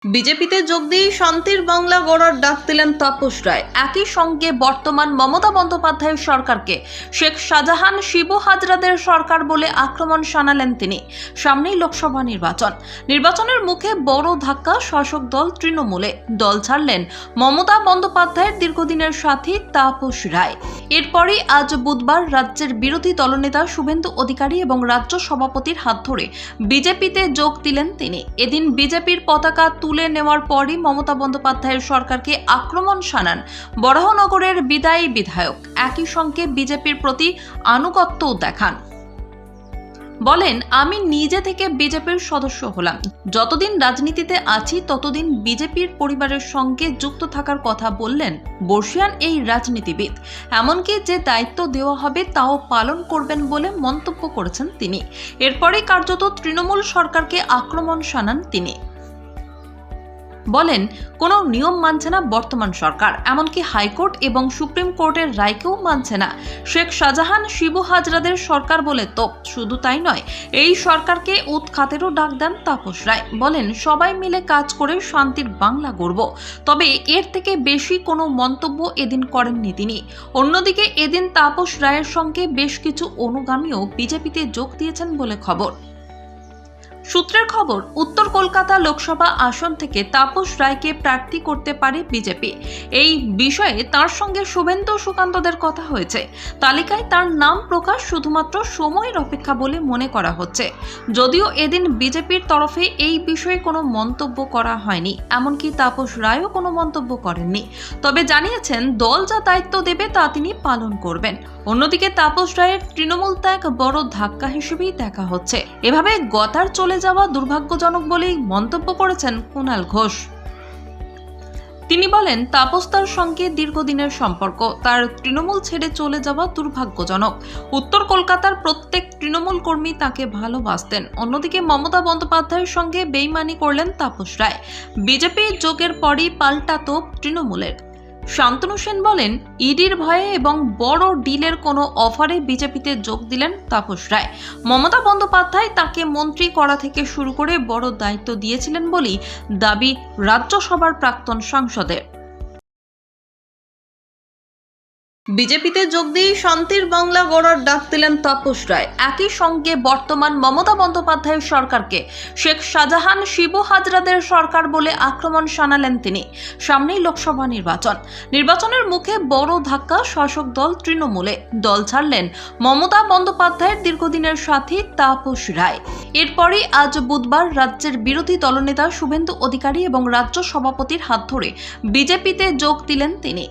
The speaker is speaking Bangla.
বিজেপিতে যোগ দিয়ে শান্তির বাংলা গড়ার ডাক দিলেন তাপস রায়। একই সঙ্গে বর্তমান মমতা বন্দ্যোপাধ্যায়ের সরকারকে শেখ শাহজাহান শিবু হাজরাদের সরকার বলে আক্রমণ শানালেন তিনি। সামনেই লোকসভা নির্বাচনের মুখে বড় ধাক্কা শাসক দল তৃণমূলে। দল ছাড়লেন মমতা বন্দ্যোপাধ্যায়ের দীর্ঘদিনের সাথী তাপস রায়। এরপরই আজ বুধবার রাজ্যের বিরোধী দলনেতা শুভেন্দু অধিকারী এবং রাজ্য সভাপতির হাত ধরে বিজেপিতে যোগ দিলেন তিনি। এদিন বিজেপির পতাকা তুলে নেওয়ার পরই মমতা বন্দ্যোপাধ্যায়ের সরকারকে আক্রমণ শানান বরাহনগরের বিদায়ী বিধায়ক। একই সঙ্গে বিজেপির প্রতি আনুগত্যও দেখান। বলেন, আমি নিজে থেকে বিজেপির সদস্য হলাম, যতদিন রাজনীতিতে আছি ততদিন বিজেপির পরিবারের সঙ্গে যুক্ত থাকার কথা বললেন বর্ষিয়ান এই রাজনীতিবিদ। এমনকি যে দায়িত্ব দেওয়া হবে তাও পালন করবেন বলে মন্তব্য করেছেন তিনি। এরপরেই কার্যত তৃণমূল সরকারকে আক্রমণ শানান তিনি। বলেন, কোনো নিয়ম মানছে না বর্তমান সরকার, এমনকি হাইকোর্ট এবং সুপ্রিম কোর্টের রায়কেও মানছে না। শেখ শাহজাহান শিবু হাজরাদের সরকার বলে তোপ। শুধু তাই নয়, এই সরকারকে উৎখাতেরও ডাক দেন তাপস রায়। বলেন, সবাই মিলে কাজ করে শান্তির বাংলা গড়ব। তবে এর থেকে বেশি কোনো মন্তব্য এদিন করেননি তিনি। অন্যদিকে এদিন তাপস রায়ের সঙ্গে বেশ কিছু অনুগামীও বিজেপিতে যোগ দিয়েছেন বলে খবর। সূত্রের খবর, উত্তর কলকাতা লোকসভা আসন থেকে তাপস রায়কে প্রার্থী করতে পারে বিজেপি। এই বিষয়ে তার সঙ্গে শুভেন্দু সুকান্তদের কথা হয়েছে। তালিকায় তার নাম প্রকাশ শুধুমাত্র সময়ের অপেক্ষা বলে মনে করা হচ্ছে। যদিও এদিন বিজেপির তরফে এই বিষয়ে কোনো মন্তব্য করা হয়নি, এমনকি তাপস রায়ও কোনো মন্তব্য করেননি। তবে জানিয়েছেন দল যা দায়িত্ব দেবে তা তিনি পালন করবেন। অন্যদিকে তাপস রায়ের তৃণমূল ত্যাগ বড় ধাক্কা হিসেবেই দেখা হচ্ছে। এভাবে গতার চলে যাওয়া দুর্ভাগ্যজনক বলেই মন্তব্য করেছেন কুণাল ঘোষ। তিনি বলেন, তাপস তার সঙ্গে দীর্ঘদিনের সম্পর্ক, তার তৃণমূল ছেড়ে চলে যাওয়া দুর্ভাগ্যজনক। উত্তর কলকাতার প্রত্যেক তৃণমূল কর্মী তাকে ভালোবাসতেন। অন্যদিকে মমতা বন্দ্যোপাধ্যায়ের সঙ্গে বেইমানি করলেন তাপস রায়। বিজেপি যোগের পরই পাল্টা তোপ তৃণমূলের। শান্তনু সেন বলেন, ইডির ভয়ে এবং বড় ডিলের কোনো অফারে বিজেপিতে যোগ দিলেন তাপস রায়। মমতা বন্দ্যোপাধ্যায় তাকে মন্ত্রী করা থেকে শুরু করে বড় দায়িত্ব দিয়েছিলেন বলেই দাবি রাজ্যসভার প্রাক্তন সাংসদের। বিজেপিতে যোগ দিয়ে শান্তির বাংলা গড়ার ডাক দিলেন তাপস রায়। একই সঙ্গে বর্তমান মমতা বন্দ্যোপাধ্যায়ের সরকারকে শেখ শাহজাহান শিবু হাজরাদের সরকার বলে আক্রমণ শানালেন তিনি। সামনেই লোকসভা নির্বাচনের মুখে বড় ধাক্কা শাসক দল তৃণমূলে। দল ছাড়লেন মমতা বন্দ্যোপাধ্যায়ের দীর্ঘদিনের সাথী তাপস রায়। এরপরই আজ বুধবার রাজ্যের বিরোধী দলনেতা শুভেন্দু অধিকারী এবং রাজ্য সভাপতির হাত ধরে বিজেপিতে যোগ দিলেন তিনি।